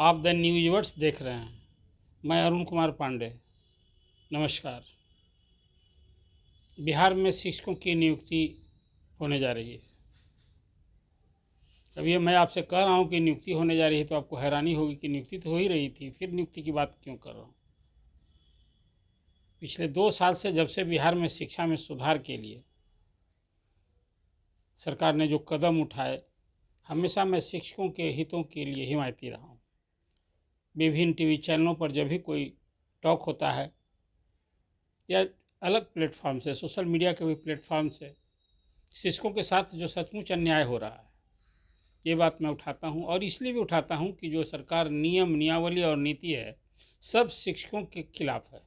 आप द न्यूज़वर्स देख रहे हैं। मैं अरुण कुमार पांडे। नमस्कार। बिहार में शिक्षकों की नियुक्ति होने जा रही है। अब ये मैं आपसे कह रहा हूँ कि नियुक्ति होने जा रही है तो आपको हैरानी होगी कि नियुक्ति तो हो ही रही थी, फिर नियुक्ति की बात क्यों कर रहा हूँ। पिछले 2 साल से जब से बिहार में शिक्षा में सुधार के लिए सरकार ने जो कदम उठाए, हमेशा मैं शिक्षकों के हितों के लिए हिमायती रहा हूँ। विभिन्न टीवी चैनलों पर जब भी कोई टॉक होता है या अलग प्लेटफॉर्म से, सोशल मीडिया के भी प्लेटफॉर्म से शिक्षकों के साथ जो सचमुच अन्याय हो रहा है, ये बात मैं उठाता हूँ। और इसलिए भी उठाता हूँ कि जो सरकार नियम, नियमावली और नीति है, सब शिक्षकों के खिलाफ है।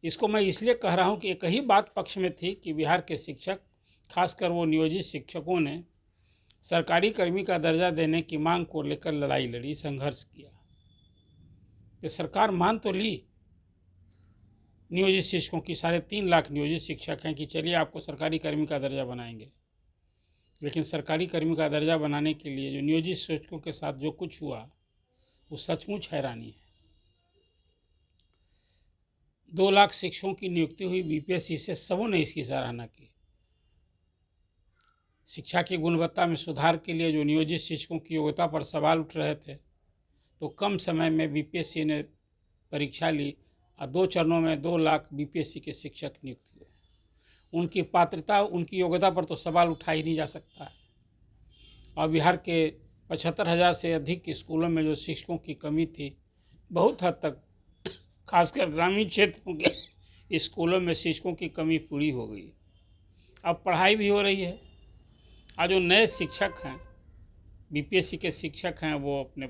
इसको मैं इसलिए कह रहा हूँ कि एक ही बात पक्ष में थी कि बिहार के शिक्षक, खासकर वो नियोजित शिक्षकों ने सरकारी कर्मी का दर्जा देने की मांग को लेकर लड़ाई लड़ी, संघर्ष किया। तो सरकार मान तो ली नियोजित शिक्षकों की, 3.5 लाख नियोजित शिक्षक हैं कि चलिए आपको सरकारी कर्मी का दर्जा बनाएंगे, लेकिन सरकारी कर्मी का दर्जा बनाने के लिए जो नियोजित शिक्षकों के साथ जो कुछ हुआ वो सचमुच हैरानी है। 2 लाख शिक्षकों की नियुक्ति हुई बीपीएससी से, सबों ने इसकी सराहना की। शिक्षा की गुणवत्ता में सुधार के लिए जो नियोजित शिक्षकों की योग्यता पर सवाल उठ रहे थे, तो कम समय में बीपीएससी ने परीक्षा ली और 2 चरणों में 2 लाख बीपीएससी के शिक्षक नियुक्त हुए। उनकी पात्रता, उनकी योग्यता पर तो सवाल उठा ही नहीं जा सकता है। और बिहार के 75,000 से अधिक स्कूलों में जो शिक्षकों की कमी थी, बहुत हद तक खासकर ग्रामीण क्षेत्रों के स्कूलों में शिक्षकों की कमी पूरी हो गई। अब पढ़ाई भी हो रही है। और जो नए शिक्षक हैं, बीपीएससी के शिक्षक हैं, वो अपने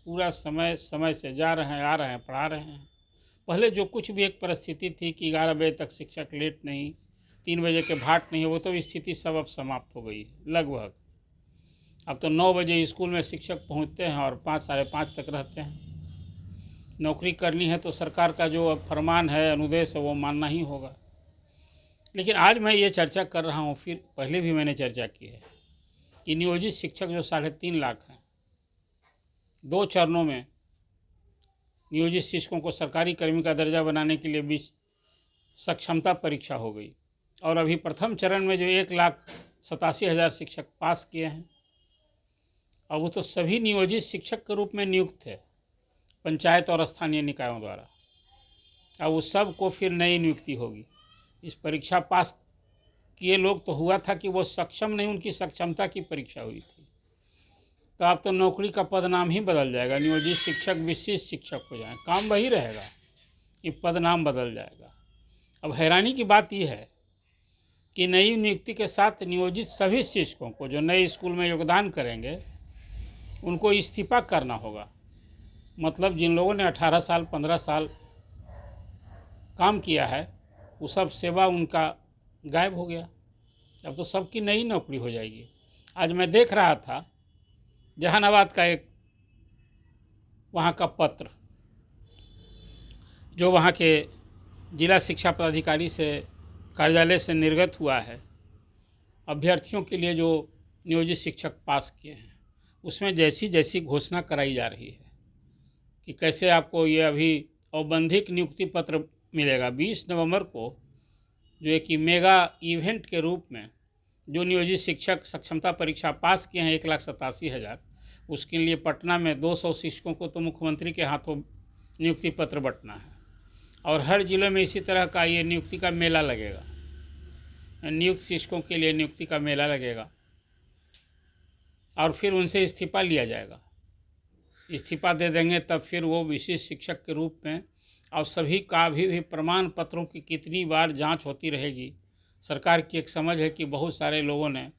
पूरा समय से जा रहे हैं, आ रहे हैं, पढ़ा रहे हैं। पहले जो कुछ भी एक परिस्थिति थी कि 11 बजे तक शिक्षक लेट नहीं, 3 बजे के भाट नहीं, वो तो स्थिति सब अब समाप्त हो गई लगभग। अब तो 9 बजे स्कूल में शिक्षक पहुंचते हैं और 5, साढ़े 5 तक रहते हैं। नौकरी करनी है तो सरकार का जो अब फरमान है, अनुदेश है, वो मानना ही होगा। लेकिन आज मैं ये चर्चा कर रहा हूँ, फिर पहले भी मैंने चर्चा की है कि नियोजित शिक्षक जो 3.5 लाख हैं, 2 चरणों में नियोजित शिक्षकों को सरकारी कर्मी का दर्जा बनाने के लिए 20 सक्षमता परीक्षा हो गई। और अभी प्रथम चरण में जो 1,87,000 शिक्षक पास किए हैं, अब वो तो सभी नियोजित शिक्षक के रूप में नियुक्त थे पंचायत और स्थानीय निकायों द्वारा। अब उस सब को फिर नई नियुक्ति होगी। इस परीक्षा पास किए लोग तो हुआ था कि वो सक्षम नहीं, उनकी सक्षमता की परीक्षा हुई थी। तो अब तो नौकरी का पदनाम ही बदल जाएगा, नियोजित शिक्षक विशिष्ट शिक्षक हो जाए, काम वही रहेगा, ये पदनाम बदल जाएगा। अब हैरानी की बात यह है कि नई नियुक्ति के साथ नियोजित सभी शिक्षकों को जो नए स्कूल में योगदान करेंगे, उनको इस्तीफा करना होगा। मतलब जिन लोगों ने 18 साल 15 साल काम किया है, वो सब सेवा उनका गायब हो गया। अब तो सबकी नई नौकरी हो जाएगी। आज मैं देख रहा था जहानाबाद का एक वहाँ का पत्र, जो वहाँ के जिला शिक्षा पदाधिकारी से कार्यालय से निर्गत हुआ है, अभ्यर्थियों के लिए जो नियोजित शिक्षक पास किए हैं, उसमें जैसी जैसी घोषणा कराई जा रही है कि कैसे आपको ये अभी औपबंधिक नियुक्ति पत्र मिलेगा। 20 नवंबर को जो एक मेगा इवेंट के रूप में जो नियोजित शिक्षक सक्षमता परीक्षा पास किए हैं 1,87,000, उसके लिए पटना में 200 शिक्षकों को तो मुख्यमंत्री के हाथों नियुक्ति पत्र बंटना है। और हर जिले में इसी तरह का ये नियुक्ति का मेला लगेगा, नियुक्त शिक्षकों के लिए नियुक्ति का मेला लगेगा। और फिर उनसे इस्तीफा लिया जाएगा। इस्तीफा दे देंगे तब फिर वो विशिष्ट शिक्षक के रूप में, और सभी का भी प्रमाण पत्रों की कितनी बार जांच होती रहेगी। सरकार की एक समझ है कि बहुत सारे लोगों ने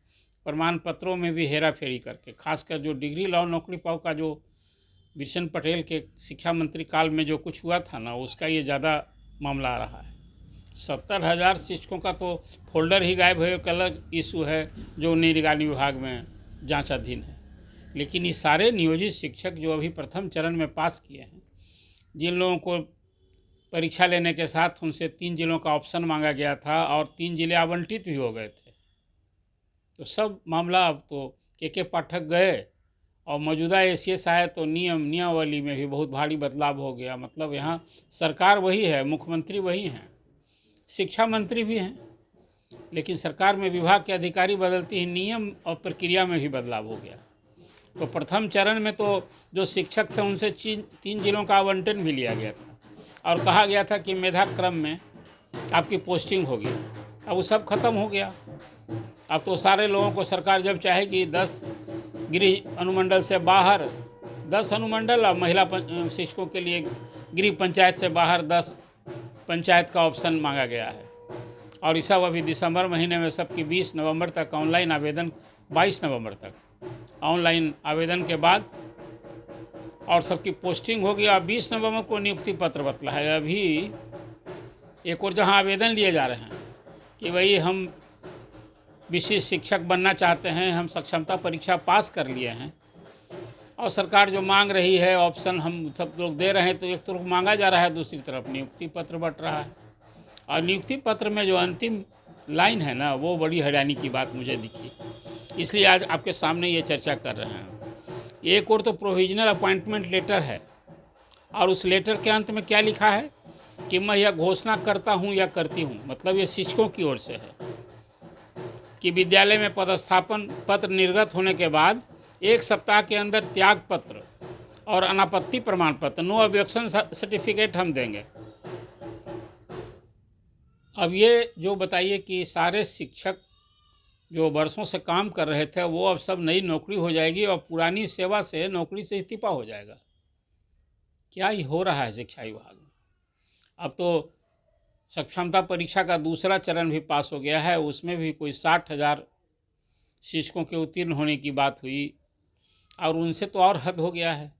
प्रमाण पत्रों में भी हेरा फेरी करके, खासकर जो डिग्री लाओ नौकरी पाओ का जो बिशन पटेल के शिक्षा मंत्री काल में जो कुछ हुआ था ना, उसका ये ज़्यादा मामला आ रहा है। 70,000 शिक्षकों का तो फोल्डर ही गायब है, एक अलग इशू है जो निगरानी विभाग में जांचाधीन है। लेकिन ये सारे नियोजित शिक्षक जो अभी प्रथम चरण में पास किए हैं, जिन लोगों को परीक्षा लेने के साथ उनसे 3 जिलों का ऑप्शन मांगा गया था और 3 जिले आवंटित भी हो गए थे, तो सब मामला अब तो के पाठक गए और मौजूदा एसीएस आए तो नियमावली में भी बहुत भारी बदलाव हो गया। मतलब यहाँ सरकार वही है, मुख्यमंत्री वही हैं, शिक्षा मंत्री भी हैं, लेकिन सरकार में विभाग के अधिकारी बदलते ही नियम और प्रक्रिया में भी बदलाव हो गया। तो प्रथम चरण में तो जो शिक्षक थे उनसे 3 जिलों का आवंटन भी लिया गया था और कहा गया था कि मेधा क्रम में आपकी पोस्टिंग होगी। अब वो सब खत्म हो गया। अब तो सारे लोगों को सरकार जब चाहेगी 10 गृह अनुमंडल से बाहर 10 अनुमंडल और महिला शिक्षकों के लिए गृह पंचायत से बाहर 10 पंचायत का ऑप्शन मांगा गया है। और ये सब अभी दिसंबर महीने में सबकी 20 नवंबर तक ऑनलाइन आवेदन, 22 नवंबर तक ऑनलाइन आवेदन के बाद और सबकी पोस्टिंग होगी। और 20 नवंबर को नियुक्ति पत्र बतला है। अभी एक और जहां आवेदन लिए जा रहे हैं कि भाई हम विशेष शिक्षक बनना चाहते हैं, हम सक्षमता परीक्षा पास कर लिए हैं और सरकार जो मांग रही है ऑप्शन हम सब लोग दे रहे हैं, तो एक तरफ मांगा जा रहा है, दूसरी तरफ नियुक्ति पत्र बंट रहा है। और नियुक्ति पत्र में जो अंतिम लाइन है ना, वो बड़ी हैरानी की बात मुझे दिखी, इसलिए आज आपके सामने ये चर्चा कर रहे हैं। एक और तो प्रोविजनल अपॉइंटमेंट लेटर है और उस लेटर के अंत में क्या लिखा है कि मैं यह घोषणा करता हूँ या करती हूँ, मतलब ये शिक्षकों की ओर से है कि विद्यालय में पदस्थापन पत्र निर्गत होने के बाद 1 सप्ताह के अंदर त्याग पत्र और अनापत्ति प्रमाण पत्र, नो ऑब्जेक्शन सर्टिफिकेट हम देंगे। अब ये जो बताइए कि सारे शिक्षक जो वर्षों से काम कर रहे थे वो अब सब नई नौकरी हो जाएगी और पुरानी सेवा से नौकरी से इस्तीफा हो जाएगा। क्या ही हो रहा है शिक्षा विभाग में। अब तो सक्षमता परीक्षा का दूसरा चरण भी पास हो गया है, उसमें भी कोई 60,000 शिक्षकों के उत्तीर्ण होने की बात हुई और उनसे तो और हद हो गया है।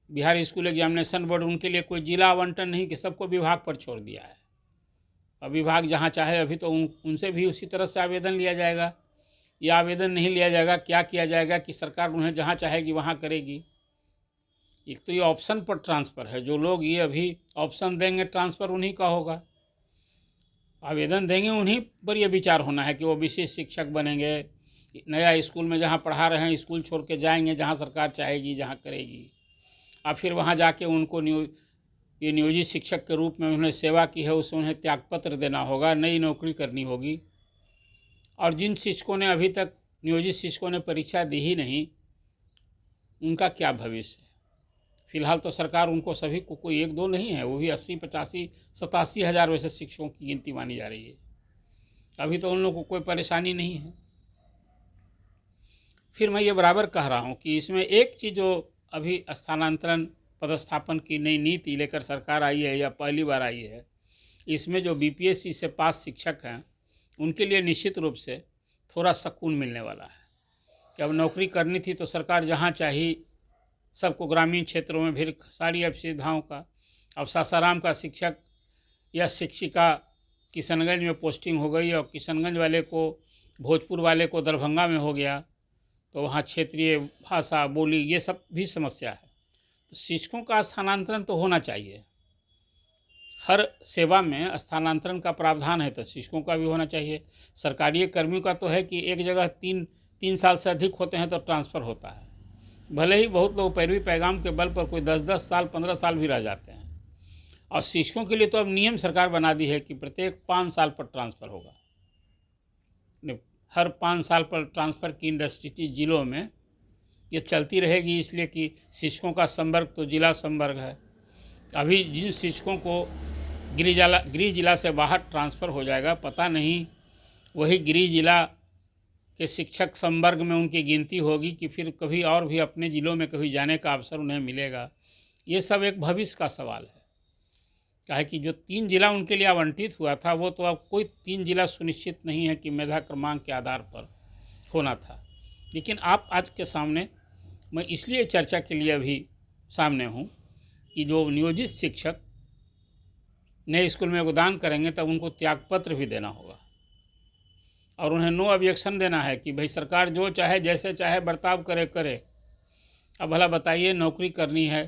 बिहार स्कूल एग्जामिनेशन बोर्ड उनके लिए कोई जिला आवंटन नहीं कि सबको विभाग पर छोड़ दिया है। अब विभाग जहाँ चाहे अभी तो उनसे भी उसी तरह से आवेदन लिया जाएगा या आवेदन नहीं लिया जाएगा। क्या किया जाएगा कि सरकार उन्हें जहाँ चाहेगी वहाँ करेगी। एक तो ये ऑप्शन पर ट्रांसफ़र है, जो लोग ये अभी ऑप्शन देंगे ट्रांसफ़र उन्हीं का होगा, आवेदन देंगे उन्हीं पर ये विचार होना है कि वो विशेष शिक्षक बनेंगे, नया स्कूल में जहाँ पढ़ा रहे हैं स्कूल छोड़ के जाएंगे जहाँ सरकार चाहेगी जहाँ करेगी। और फिर वहाँ जाके उनको ये नियोजित शिक्षक के रूप में उन्होंने सेवा की है उसे उन्हें त्यागपत्र देना होगा, नई नौकरी करनी होगी। और जिन शिक्षकों ने अभी तक नियोजित शिक्षकों ने परीक्षा दी ही नहीं, उनका क्या भविष्य है। फिलहाल तो सरकार उनको सभी को, कोई 1-2 नहीं है, वो भी 80, 85, 87 हज़ार वैसे शिक्षकों की गिनती मानी जा रही है। अभी तो उन लोगों को कोई परेशानी नहीं है। फिर मैं ये बराबर कह रहा हूँ कि इसमें एक चीज़ जो अभी स्थानांतरण पदस्थापन की नई नीति लेकर सरकार आई है या पहली बार आई है, इसमें जो बीपीएससी से पास शिक्षक हैं उनके लिए निश्चित रूप से थोड़ा सुकून मिलने वाला है कि अब नौकरी करनी थी तो सरकार जहाँ चाहिए सबको, ग्रामीण क्षेत्रों में भी सारी अब सुविधाओं का, अब सासाराम का शिक्षक या शिक्षिका किशनगंज में पोस्टिंग हो गई और किशनगंज वाले को, भोजपुर वाले को दरभंगा में हो गया, तो वहाँ क्षेत्रीय भाषा बोली ये सब भी समस्या है। तो शिक्षकों का स्थानांतरण तो होना चाहिए, हर सेवा में स्थानांतरण का प्रावधान है तो शिक्षकों का भी होना चाहिए। सरकारी कर्मियों का तो है कि एक जगह 3 साल से अधिक होते हैं तो ट्रांसफ़र होता है, भले ही बहुत लोग पैरवी पैगाम के बल पर कोई 10-10 साल 15 साल भी रह जाते हैं। और शिक्षकों के लिए तो अब नियम सरकार बना दी है कि प्रत्येक 5 साल पर ट्रांसफ़र होगा, हर 5 साल पर ट्रांसफ़र की इंडस्ट्री जिलों में ये चलती रहेगी, इसलिए कि शिक्षकों का संवर्ग तो जिला संवर्ग है। अभी जिन शिक्षकों को गृह जिला से बाहर ट्रांसफ़र हो जाएगा, पता नहीं वही गृह जिला के शिक्षक संवर्ग में उनकी गिनती होगी कि फिर कभी और भी अपने ज़िलों में कभी जाने का अवसर उन्हें मिलेगा। ये सब एक भविष्य का सवाल है। चाहे कि जो 3 जिला उनके लिए आवंटित हुआ था वो तो अब कोई 3 जिला सुनिश्चित नहीं है कि मेधा क्रमांक के आधार पर होना था। लेकिन आप आज के सामने मैं इसलिए चर्चा के लिए अभी सामने हूँ कि जो नियोजित शिक्षक नए स्कूल में योगदान करेंगे तब उनको त्यागपत्र भी देना होगा और उन्हें नो ऑब्जेक्शन देना है कि भाई सरकार जो चाहे जैसे चाहे बर्ताव करे। अब भला बताइए, नौकरी करनी है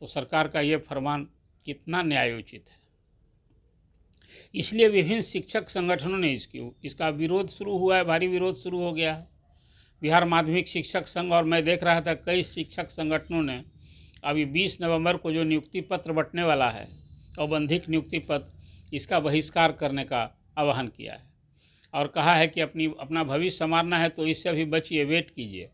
तो सरकार का ये फरमान कितना न्यायोचित है। इसलिए विभिन्न शिक्षक संगठनों ने इसका विरोध शुरू हुआ है, भारी विरोध शुरू हो गया है। बिहार माध्यमिक शिक्षक संघ और मैं देख रहा था कई शिक्षक संगठनों ने अभी 20 नवंबर को जो नियुक्ति पत्र बंटने वाला है, औपबंधिक नियुक्ति पत्र, इसका बहिष्कार करने का आह्वान किया है और कहा है कि अपना भविष्य संवारना है तो इससे अभी बचिए, वेट कीजिए।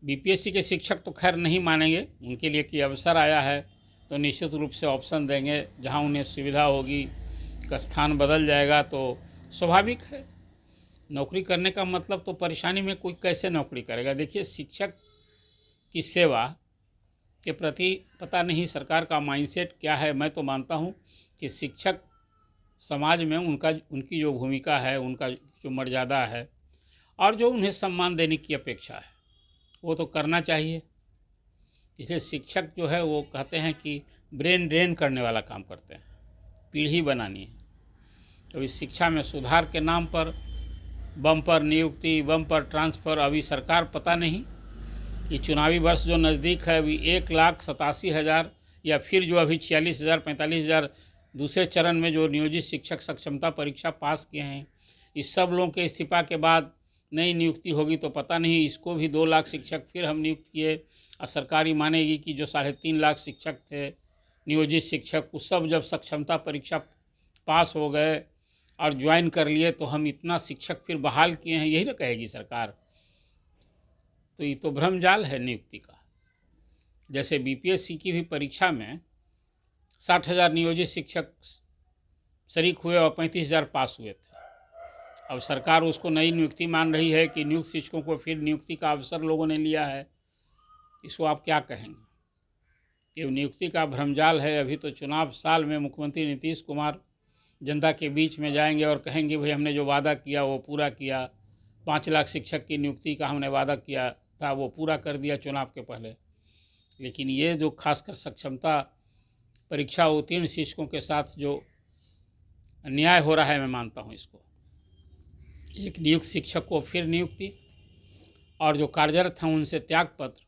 बीपीएससी के शिक्षक तो खैर नहीं मानेंगे, उनके लिए कि अवसर आया है तो निश्चित रूप से ऑप्शन देंगे, जहां उन्हें सुविधा होगी, का स्थान बदल जाएगा तो स्वाभाविक है। नौकरी करने का मतलब तो परेशानी में कोई कैसे नौकरी करेगा। देखिए, शिक्षक की सेवा के प्रति पता नहीं सरकार का माइंडसेट क्या है। मैं तो मानता हूं कि शिक्षक समाज में उनकी जो भूमिका है, उनका जो मर्यादा है और जो उन्हें सम्मान देने की अपेक्षा है, वो तो करना चाहिए। इसलिए शिक्षक जो है वो कहते हैं कि ब्रेन ड्रेन करने वाला काम करते हैं, पीढ़ी बनानी है। तो इस शिक्षा में सुधार के नाम पर बम्पर नियुक्ति, बम्पर ट्रांसफ़र, अभी सरकार पता नहीं कि चुनावी वर्ष जो नज़दीक है, अभी 1,87,000 या फिर जो अभी 46,000 45,000 दूसरे चरण में जो नियोजित शिक्षक सक्षमता परीक्षा पास किए हैं, इस सब लोगों के इस्तीफा के बाद नई नियुक्ति होगी तो पता नहीं, इसको भी 2 लाख शिक्षक फिर हम नियुक्त किए और सरकारी मानेगी कि जो 3.5 लाख शिक्षक थे नियोजित शिक्षक, उस सब जब सक्षमता परीक्षा पास हो गए और ज्वाइन कर लिए तो हम इतना शिक्षक फिर बहाल किए हैं, यही ना कहेगी सरकार। तो ये तो भ्रमजाल है नियुक्ति का। जैसे बीपीएससी की भी परीक्षा में 60,000 नियोजित शिक्षक शरीक हुए और 35,000 पास हुए थे। अब सरकार उसको नई नियुक्ति मान रही है कि नियुक्त शिक्षकों को फिर नियुक्ति का अवसर लोगों ने लिया है। इसको आप क्या कहेंगे? ये नियुक्ति का भ्रमजाल है। अभी तो चुनाव साल में मुख्यमंत्री नीतीश कुमार जनता के बीच में जाएंगे और कहेंगे भाई हमने जो वादा किया वो पूरा किया, 5 लाख शिक्षक की नियुक्ति का हमने वादा किया था वो पूरा कर दिया चुनाव के पहले। लेकिन ये जो खासकर सक्षमता परीक्षा उत्तीर्ण शिक्षकों के साथ जो अन्याय हो रहा है, मैं मानता हूँ इसको। एक नियुक्त शिक्षक को फिर नियुक्ति और जो कार्यरत हैं उनसे त्यागपत्र,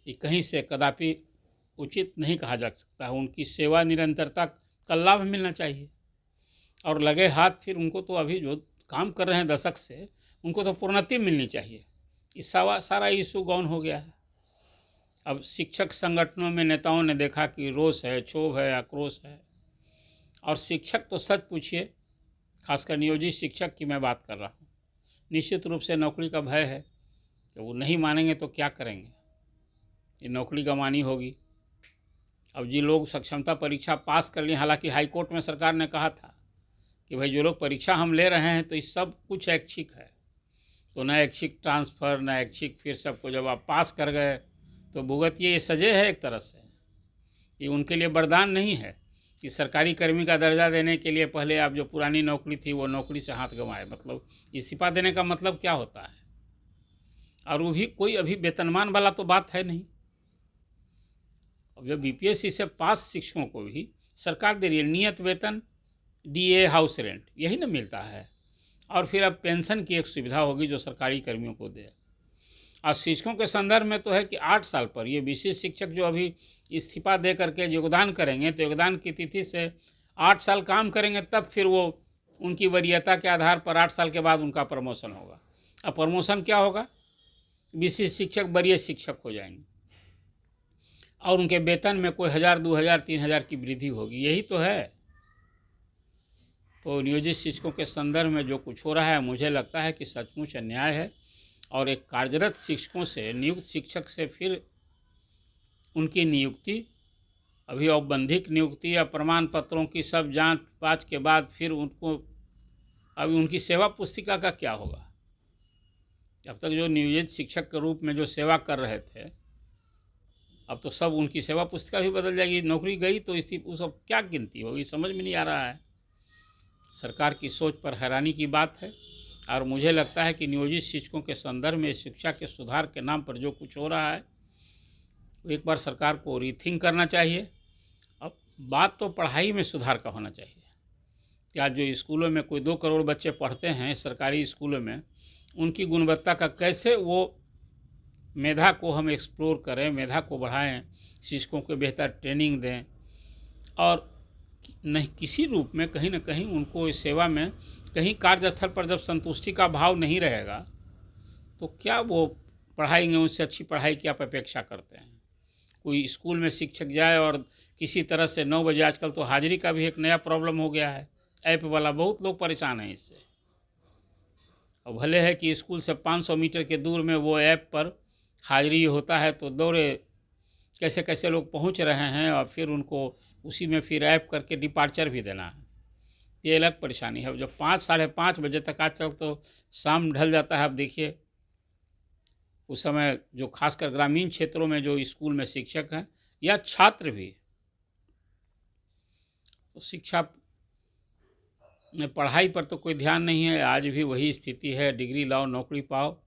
ये कहीं से कदापि उचित नहीं कहा जा सकता है। उनकी सेवा निरंतरता का लाभ मिलना चाहिए और लगे हाथ फिर उनको तो अभी जो काम कर रहे हैं दशक से, उनको तो प्रोन्नति मिलनी चाहिए। इस सारा इशू गौन हो गया है। अब शिक्षक संगठनों में नेताओं ने देखा कि रोष है, क्षोभ है, आक्रोश है। और शिक्षक तो सच पूछिए, खासकर नियोजित शिक्षक की मैं बात कर रहा हूँ, निश्चित रूप से नौकरी का भय है कि वो नहीं मानेंगे तो क्या करेंगे, ये नौकरी गंवानी होगी। अब जी लोग सक्षमता परीक्षा पास कर लिए, हालांकि हाईकोर्ट में सरकार ने कहा था कि भाई जो लोग परीक्षा हम ले रहे हैं तो इस सब कुछ ऐच्छिक है, तो न ऐच्छिक ट्रांसफ़र न ऐच्छिक फिर सबको जब आप पास कर गए तो भुगतिए। ये सजे है एक तरह से, ये उनके लिए वरदान नहीं है कि सरकारी कर्मी का दर्जा देने के लिए पहले आप जो पुरानी नौकरी थी वो नौकरी से हाथ गंवाए। मतलब इस्तीफा देने का मतलब क्या होता है? और वो भी कोई अभी वेतनमान वाला तो बात है नहीं। अब जब बीपीएससी से पास शिक्षकों को भी सरकार दे रही है नियत वेतन, डीए, हाउस रेंट, यही ना मिलता है। और फिर अब पेंशन की एक सुविधा होगी जो सरकारी कर्मियों को दे। और शिक्षकों के संदर्भ में तो है कि 8 साल पर ये विशिष्ट शिक्षक जो अभी इस्तीफा दे करके योगदान करेंगे तो योगदान की तिथि से 8 साल काम करेंगे, तब फिर वो उनकी वरीयता के आधार पर 8 साल के बाद उनका प्रमोशन होगा। अब प्रमोशन क्या होगा? विशिष्ट शिक्षक वरीय शिक्षक हो जाएंगे और उनके वेतन में कोई 1,000, 2,000, 3,000 की वृद्धि होगी। यही तो है। तो नियोजित शिक्षकों के संदर्भ में जो कुछ हो रहा है, मुझे लगता है कि सचमुच अन्याय है। और एक कार्यरत शिक्षकों से, नियुक्त शिक्षक से फिर उनकी नियुक्ति, अभी औपबंधिक नियुक्ति या प्रमाण पत्रों की सब जांच पाँच के बाद फिर उनको, अभी उनकी सेवा पुस्तिका का क्या होगा? अब तक जो नियोजित शिक्षक के रूप में जो सेवा कर रहे थे, अब तो सब उनकी सेवा पुस्तिका भी बदल जाएगी। नौकरी गई तो इस्तीफा, सब क्या गिनती होगी, समझ में नहीं आ रहा है। सरकार की सोच पर हैरानी की बात है। और मुझे लगता है कि नियोजित शिक्षकों के संदर्भ में शिक्षा के सुधार के नाम पर जो कुछ हो रहा है, एक बार सरकार को रीथिंक करना चाहिए। अब बात तो पढ़ाई में सुधार का होना चाहिए कि आज जो स्कूलों में कोई 2 करोड़ बच्चे पढ़ते हैं सरकारी स्कूलों में, उनकी गुणवत्ता का कैसे वो मेधा को हम एक्सप्लोर करें, मेधा को बढ़ाएं, शिक्षकों को बेहतर ट्रेनिंग दें। और नहीं किसी रूप में कहीं न कहीं उनको इस सेवा में कहीं कार्यस्थल पर जब संतुष्टि का भाव नहीं रहेगा, तो क्या वो पढ़ाएँगे? उससे अच्छी पढ़ाई की आप अपेक्षा करते हैं? कोई स्कूल में शिक्षक जाए और किसी तरह से 9 बजे, आजकल तो हाज़िरी का भी एक नया प्रॉब्लम हो गया है, ऐप वाला, बहुत लोग परेशान हैं इससे। और भले है कि स्कूल से 500 मीटर के दूर में वो ऐप पर हाज़िरी होता है, तो दौड़े कैसे-कैसे लोग पहुंच रहे हैं और फिर उनको उसी में फिर ऐप करके डिपार्चर भी देना है। ये अलग परेशानी है। जब 5 साढ़े 5 बजे तक, आजकल तो शाम ढल जाता है, अब देखिए उस समय जो खासकर ग्रामीण क्षेत्रों में जो स्कूल में शिक्षक हैं या छात्र भी, तो शिक्षा में पढ़ाई पर तो कोई ध्यान नहीं है। आज भी वही स्थिति है, डिग्री लाओ नौकरी पाओ।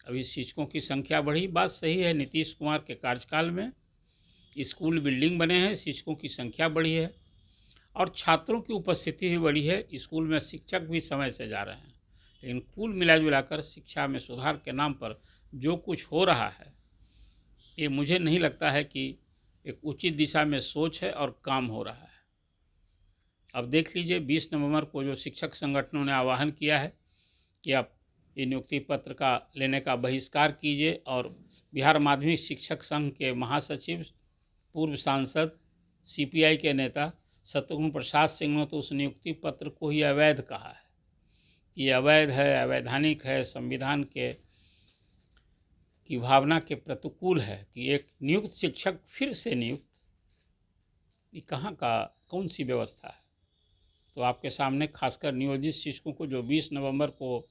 अभी शिक्षकों की संख्या बढ़ी, बात सही है, नीतीश कुमार के कार्यकाल में स्कूल बिल्डिंग बने हैं, शिक्षकों की संख्या बढ़ी है और छात्रों की उपस्थिति भी बढ़ी है, स्कूल में शिक्षक भी समय से जा रहे हैं। लेकिन कुल मिला जुलाकर शिक्षा में सुधार के नाम पर जो कुछ हो रहा है, ये मुझे नहीं लगता है कि एक उचित दिशा में सोच है और काम हो रहा है। अब देख लीजिए, 20 नवंबर को जो शिक्षक संगठनों ने आह्वान किया है कि आप ये नियुक्ति पत्र का लेने का बहिष्कार कीजिए, और बिहार माध्यमिक शिक्षक संघ के महासचिव, पूर्व सांसद, सीपीआई के नेता शत्रुघ्न प्रसाद सिंह ने तो उस नियुक्ति पत्र को ही अवैध कहा है। ये अवैध है, अवैधानिक है, संविधान की भावना के प्रतिकूल है कि एक नियुक्त शिक्षक फिर से नियुक्त, ये कहाँ का कौन सी व्यवस्था है? तो आपके सामने खासकर नियोजित शिक्षकों को जो 20 नवंबर को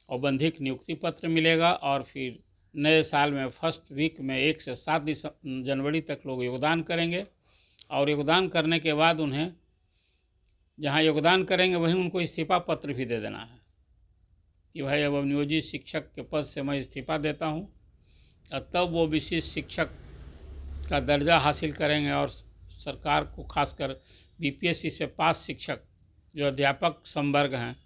औपबंधिक नियुक्ति पत्र मिलेगा, और फिर नए साल में फर्स्ट वीक में 1 से 7 जनवरी तक लोग योगदान करेंगे, और योगदान करने के बाद उन्हें जहां योगदान करेंगे वहीं उनको इस्तीफा पत्र भी दे देना है कि भाई अब नियोजित शिक्षक के पद से मैं इस्तीफा देता हूं, और तब वो विशिष्ट शिक्षक का दर्जा हासिल करेंगे। और सरकार को खासकर बीपीएससी से पास शिक्षक जो अध्यापक संवर्ग हैं,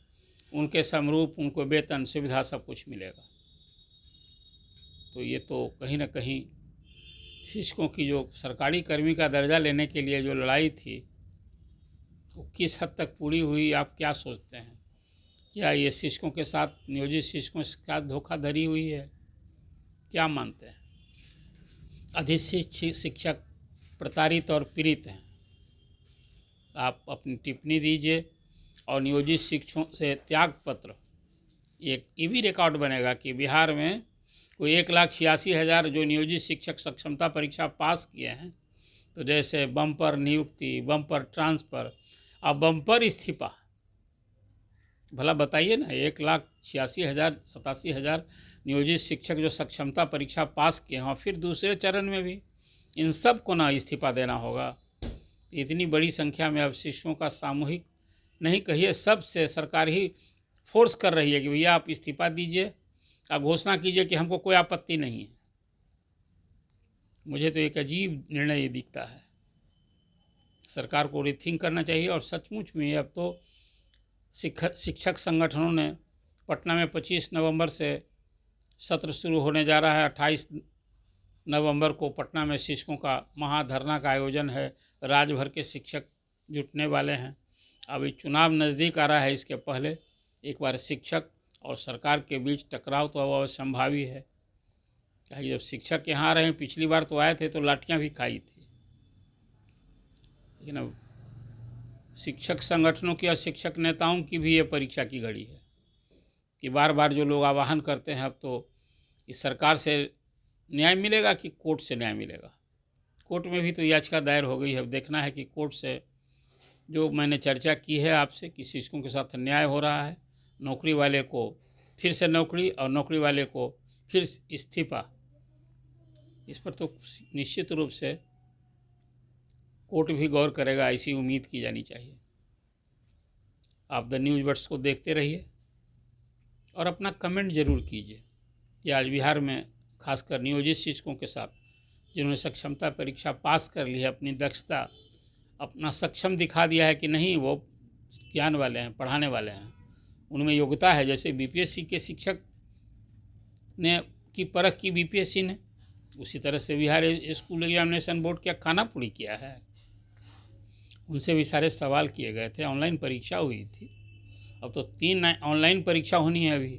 उनके समरूप उनको वेतन सुविधा सब कुछ मिलेगा। तो ये तो कहीं ना कहीं शिक्षकों की जो सरकारी कर्मी का दर्जा लेने के लिए जो लड़ाई थी, वो किस हद तक पूरी हुई, आप क्या सोचते हैं? क्या ये शिक्षकों के साथ, नियोजित शिक्षकों के साथ धोखाधड़ी हुई है? क्या मानते हैं? अधिशिक्षित शिक्षक प्रताड़ित और पीड़ित हैं। आप अपनी टिप्पणी दीजिए, और नियोजित शिक्षकों से त्याग पत्र, एक ये भी रिकॉर्ड बनेगा कि बिहार में कोई 1,86,000 जो नियोजित शिक्षक सक्षमता परीक्षा पास किए हैं, तो जैसे बम्पर नियुक्ति, बम्पर ट्रांसफ़र, अब बम्पर इस्तीफा, भला बताइए ना, 1,86,000 87,000 नियोजित शिक्षक जो सक्षमता परीक्षा पास किए हैं, और फिर दूसरे चरण में भी इन सब को ना इस्तीफा देना होगा। इतनी बड़ी संख्या में अब शिक्षकों का सामूहिक नहीं कहिए, सबसे सरकार ही फोर्स कर रही है कि भैया आप इस्तीफा दीजिए, आप घोषणा कीजिए कि हमको कोई आपत्ति नहीं है। मुझे तो एक अजीब निर्णय ये दिखता है। सरकार को रिथिंक करना चाहिए। और सचमुच में अब तो शिक्षक संगठनों ने पटना में 25 नवंबर से सत्र शुरू होने जा रहा है। 28 नवंबर को पटना में शिक्षकों का महाधरना का आयोजन है। राज्य भर के शिक्षक जुटने वाले हैं। अभी चुनाव नज़दीक आ रहा है, इसके पहले एक बार शिक्षक और सरकार के बीच टकराव तो अब संभावी है। जब शिक्षक यहाँ आ रहे हैं, पिछली बार तो आए थे तो लाठियाँ भी खाई थी, लेकिन अब शिक्षक संगठनों की और शिक्षक नेताओं की भी ये परीक्षा की घड़ी है कि बार बार जो लोग आह्वान करते हैं, अब तो इस सरकार से न्याय मिलेगा कि कोर्ट से न्याय मिलेगा। कोर्ट में भी तो याचिका दायर हो गई है। अब देखना है कि कोर्ट से जो मैंने चर्चा की है आपसे कि शिक्षकों के साथ न्याय हो रहा है, नौकरी वाले को फिर से नौकरी और नौकरी वाले को फिर इस्तीफा, इस पर तो निश्चित रूप से कोर्ट भी गौर करेगा, ऐसी उम्मीद की जानी चाहिए। आप द न्यूज़ बर्ड्स को देखते रहिए और अपना कमेंट ज़रूर कीजिए कि आज बिहार में खासकर नियोजित शिक्षकों के साथ जिन्होंने सक्षमता परीक्षा पास कर ली है, अपनी दक्षता, अपना सक्षम दिखा दिया है कि नहीं वो ज्ञान वाले हैं, पढ़ाने वाले हैं, उनमें योग्यता है। जैसे बीपीएससी के शिक्षक ने की परख की बीपीएससी ने, उसी तरह से बिहार स्कूल एग्जामिनेशन बोर्ड क्या खाना पूरी किया है। उनसे भी सारे सवाल किए गए थे। ऑनलाइन परीक्षा हुई थी, अब तो 3 ऑनलाइन परीक्षा होनी है अभी,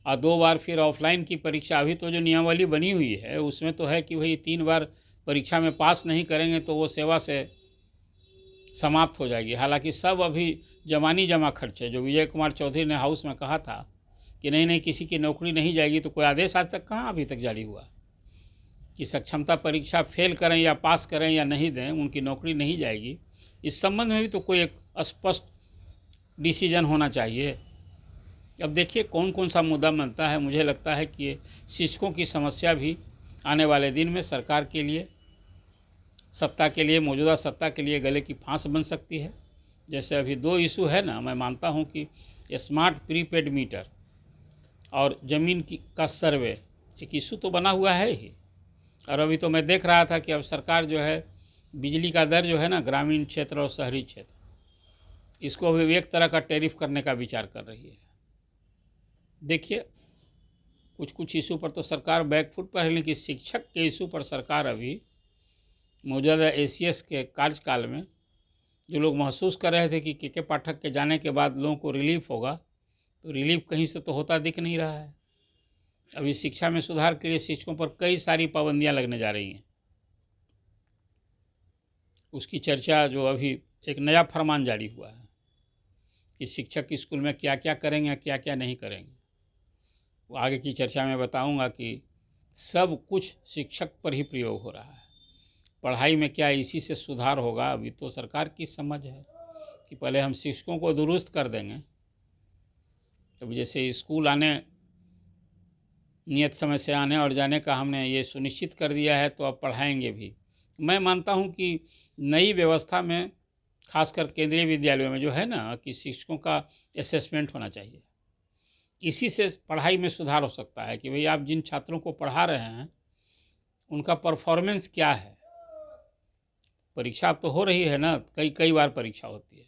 और 2 बार फिर ऑफलाइन की परीक्षा। अभी तो जो नियमावली बनी हुई है उसमें तो है कि भाई 3 बार परीक्षा में पास नहीं करेंगे तो वो सेवा से समाप्त हो जाएगी। हालांकि सब अभी जमानी जमा खर्च है। जो विजय कुमार चौधरी ने हाउस में कहा था कि नहीं नहीं किसी की नौकरी नहीं जाएगी, तो कोई आदेश आज तक कहाँ अभी तक जारी हुआ कि सक्षमता परीक्षा फेल करें या पास करें या नहीं दें, उनकी नौकरी नहीं जाएगी। इस संबंध में भी तो कोई एक स्पष्ट डिसीजन होना चाहिए। अब देखिए कौन कौन सा मुद्दा बनता है। मुझे लगता है कि शिक्षकों की समस्या भी आने वाले दिन में सरकार के लिए, सत्ता के लिए, मौजूदा सत्ता के लिए गले की फांस बन सकती है। जैसे अभी 2 इशू है ना, मैं मानता हूं कि स्मार्ट प्रीपेड मीटर और ज़मीन की का सर्वे एक इशू तो बना हुआ है ही। और अभी तो मैं देख रहा था कि अब सरकार जो है बिजली का दर जो है ना, ग्रामीण क्षेत्र और शहरी क्षेत्र, इसको अभी एक तरह का टैरिफ करने का विचार कर रही है। देखिए कुछ कुछ इशू पर तो सरकार बैकफुट पर है, लेकिन शिक्षक के इशू पर सरकार अभी मौजूदा एसीएस के कार्यकाल में जो लोग महसूस कर रहे थे कि के पाठक के जाने के बाद लोगों को रिलीफ होगा, तो रिलीफ कहीं से तो होता दिख नहीं रहा है। अभी शिक्षा में सुधार के लिए शिक्षकों पर कई सारी पाबंदियां लगने जा रही हैं। उसकी चर्चा जो अभी एक नया फरमान जारी हुआ है कि शिक्षक स्कूल में क्या क्या करेंगे, क्या क्या नहीं करेंगे, वो आगे की चर्चा में बताऊंगा कि सब कुछ शिक्षक पर ही प्रयोग हो रहा है। पढ़ाई में क्या इसी से सुधार होगा, अभी तो सरकार की समझ है कि पहले हम शिक्षकों को दुरुस्त कर देंगे। तब जैसे स्कूल आने, नियत समय से आने और जाने का हमने ये सुनिश्चित कर दिया है, तो अब पढ़ाएंगे भी। मैं मानता हूँ कि नई व्यवस्था में, खासकर केंद्रीय विद्यालयों में जो है ना, कि शिक्षकों का असेसमेंट होना चाहिए। इसी से पढ़ाई में सुधार हो सकता है कि भाई आप जिन छात्रों को पढ़ा रहे हैं उनका परफॉर्मेंस क्या है। परीक्षा अब तो हो रही है ना, कई बार परीक्षा होती है,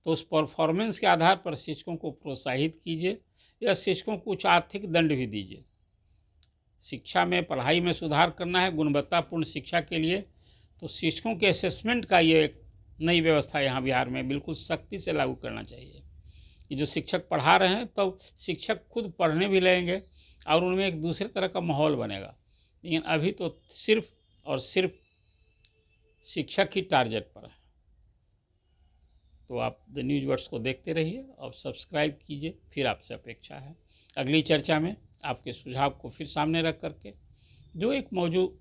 तो उस परफॉर्मेंस के आधार पर शिक्षकों को प्रोत्साहित कीजिए या शिक्षकों को कुछ आर्थिक दंड भी दीजिए। शिक्षा में, पढ़ाई में सुधार करना है गुणवत्तापूर्ण शिक्षा के लिए, तो शिक्षकों के असेसमेंट का ये एक नई व्यवस्था यहाँ बिहार में बिल्कुल सख्ती से लागू करना चाहिए कि जो शिक्षक पढ़ा रहे हैं तो शिक्षक खुद पढ़ने भी लगेंगे और उनमें एक दूसरे तरह का माहौल बनेगा। लेकिन अभी तो सिर्फ और सिर्फ शिक्षक ही टारगेट पर है। तो आप द न्यूज़ वर्ड्स को देखते रहिए और सब्सक्राइब कीजिए। फिर आपसे अपेक्षा है अगली चर्चा में आपके सुझाव को फिर सामने रख करके जो एक मौजूद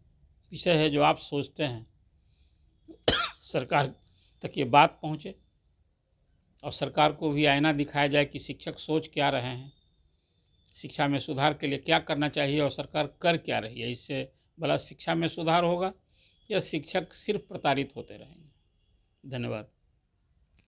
विषय है, जो आप सोचते हैं सरकार तक ये बात पहुँचे और सरकार को भी आईना दिखाया जाए कि शिक्षक सोच क्या रहे हैं, शिक्षा में सुधार के लिए क्या करना चाहिए और सरकार कर क्या रही है। इससे भला शिक्षा में सुधार होगा या शिक्षक सिर्फ प्रताड़ित होते रहेंगे। धन्यवाद।